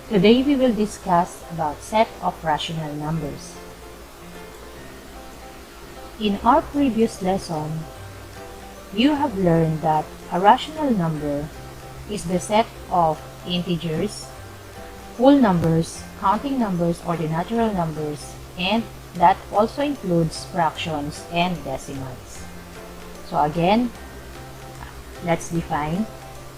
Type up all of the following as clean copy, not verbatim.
Today we will discuss about set of rational numbers. In our previous lesson, you have learned that a rational number is the set of integers, whole numbers, counting numbers or the natural numbers, and that also includes fractions and decimals. So again, let's define.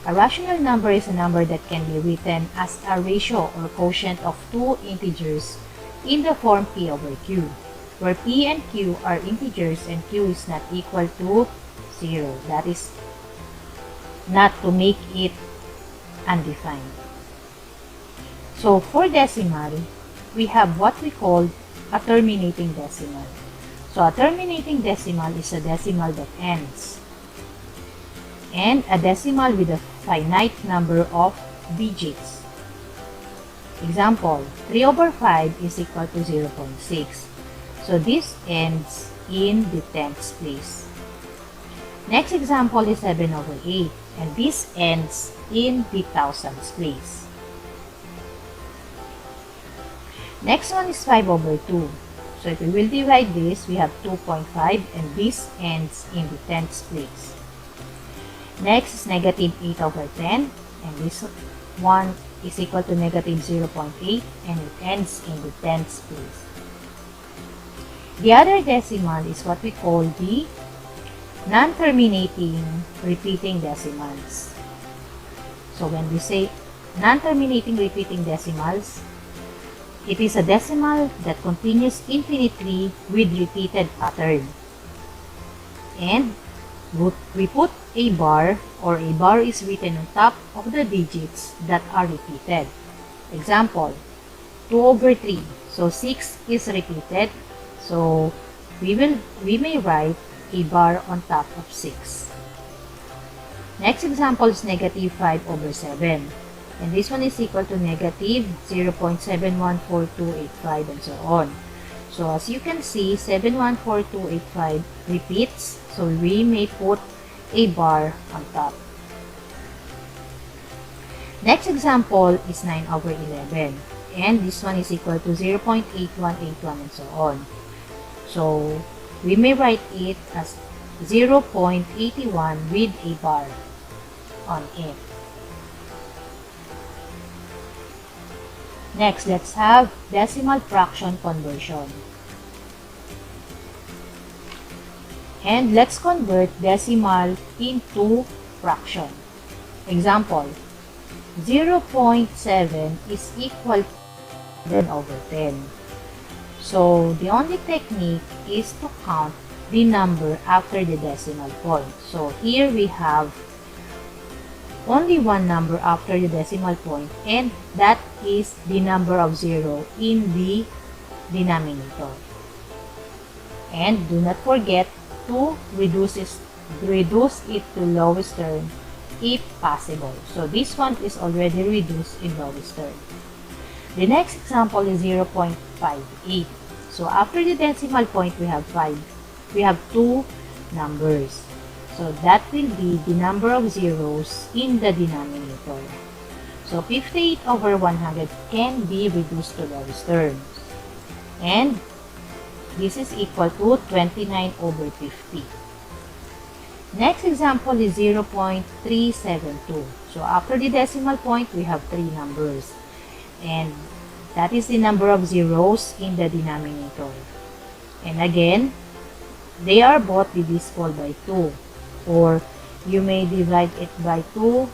A rational number is a number that can be written as a ratio or quotient of two integers in the form p over q, where p and q are integers and q is not equal to 0. That is not to make it undefined. So for decimal, we have what we call a terminating decimal. So a terminating decimal is a decimal that ends, and a decimal with a finite number of digits. Example, 3 over 5 is equal to 0.6. So this ends in the tenths place. Next example is 7 over 8, and this ends in the thousands place. Next one is 5 over 2. So if we will divide this, we have 2.5, and this ends in the tenths place. Next is negative 8 over 10, and this one is equal to negative 0.8, and it ends in the tenths place. The other decimal is what we call the non-terminating repeating decimals. So when we say non-terminating repeating decimals, it is a decimal that continues infinitely with repeated pattern. And we put a bar, or a bar is written on top of the digits that are repeated. Example, 2 over 3. So 6 is repeated. So we may write a bar on top of 6. Next example is negative 5 over 7. And this one is equal to negative 0.714285 and so on. So as you can see, 714285 repeats. So we may put a bar on top. Next example is 9 over 11. And this one is equal to 0.8181 and so on. So we may write it as 0.81 with a bar on it. Next, let's have decimal fraction conversion. And let's convert decimal into fraction. Example, 0.7 is equal to 7 over 10. So the only technique is to count the number after the decimal point. So here we have only one number after the decimal point, and that is the number of 0 in the denominator. And do not forget to reduce it to lowest term if possible. So this one is already reduced in lowest term. The next example is 0.58. So after the decimal point, we have 2 numbers. So that will be the number of zeros in the denominator. So 58 over 100 can be reduced to lowest terms. And this is equal to 29 over 50. Next example is 0.372. So after the decimal point, we have 3 numbers. And that is the number of zeros in the denominator. And again, they are both divisible by 2. Or you may divide it by 2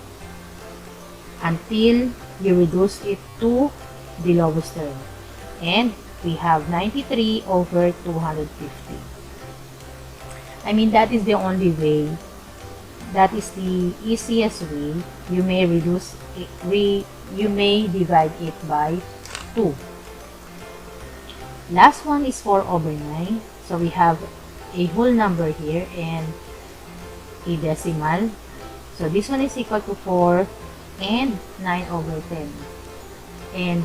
until you reduce it to the lowest term. And we have 93 over 250. I mean, that is the only way. That is the easiest way. You may reduce it, you may divide it by 2. Last one is 4 over 9. So we have a whole number here and a decimal. So this one is equal to 4 and 9 over 10. And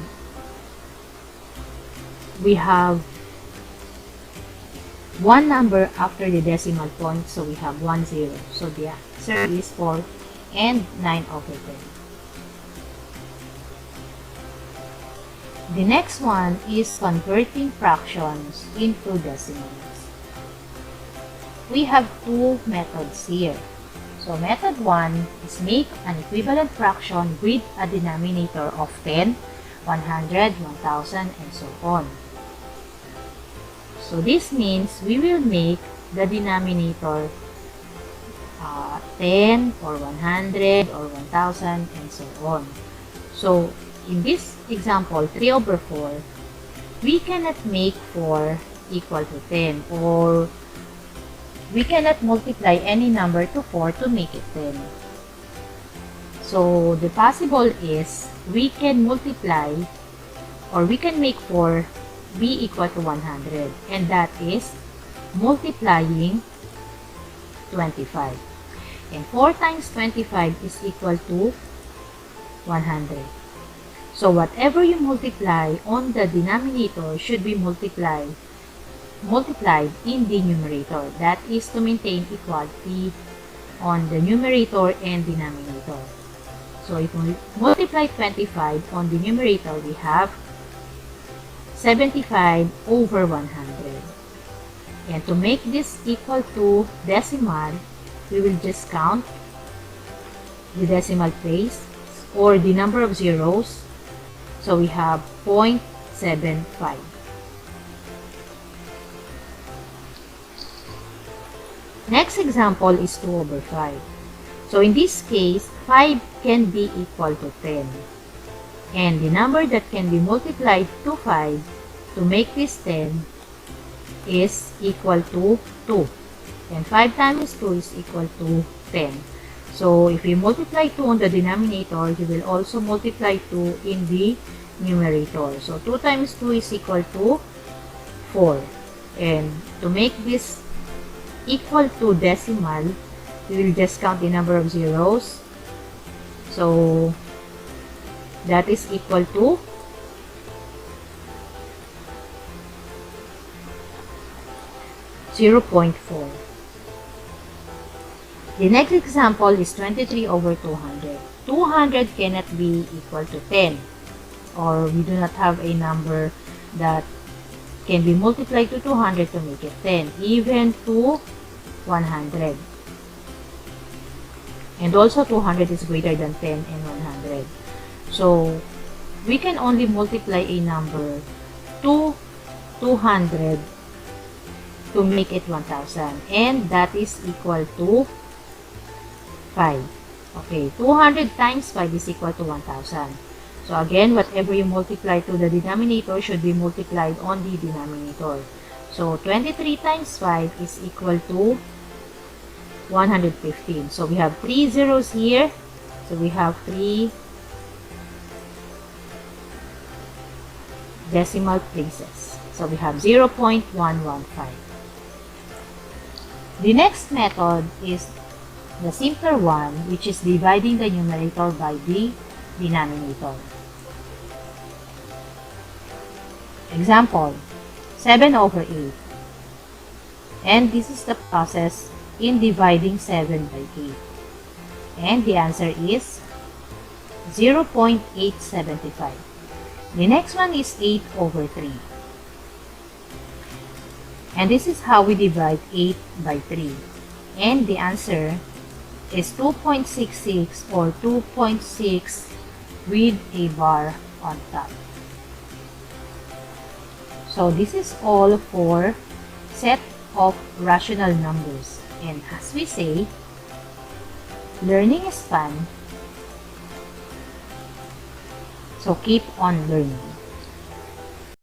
we have one number after the decimal point, so we have 1 0. So the answer is 4 and 9 over 10. The next one is converting fractions into decimals. We have two methods here. So method 1 is make an equivalent fraction with a denominator of 10, 100, 1000, and so on. So this means we will make the denominator 10 or 100 or 1000 and so on. So in this example, 3 over 4, we cannot make 4 equal to 10, or we cannot multiply any number to 4 to make it 10. So the possible is we can multiply, or we can make 4 be equal to 100, and that is multiplying 25. And 4 times 25 is equal to 100. So whatever you multiply on the denominator should be multiplied in the numerator. That is to maintain equality on the numerator and denominator. So if we multiply 25 on the numerator, we have 75 over 100. And to make this equal to decimal, we will just count the decimal place or the number of zeros. So we have 0.75. Next example is 2 over 5. So in this case, 5 can be equal to 10. And the number that can be multiplied to 5 to make this 10 is equal to 2. And 5 times 2 is equal to 10. So if you multiply 2 on the denominator, you will also multiply 2 in the numerator. So 2 times 2 is equal to 4. And to make this equal to decimal, we will just count the number of zeros. So that is equal to 0.4. The next example is 23 over 200. 200 cannot be equal to 10, or we do not have a number that can be multiplied to 200 to make it 10, even to 100. And also 200 is greater than 10 and 100. So we can only multiply a number to 200 to make it 1000, and that is equal to 5. Okay, 200 times 5 is equal to 1000. So again, whatever you multiply to the denominator should be multiplied on the denominator. So 23 times 5 is equal to 115. So we have 3 zeros here. So we have 3 decimal places. So we have 0.115. The next method is the simpler one, which is dividing the numerator by the denominator. Example, 7 over 8. And this is the process in dividing 7 by 8. And the answer is 0.875. The next one is 8 over 3. And this is how we divide 8 by 3. And the answer is 2.66 or 2.6 with a bar on top. So this is all for set of rational numbers. And as we say, learning is fun. So keep on learning.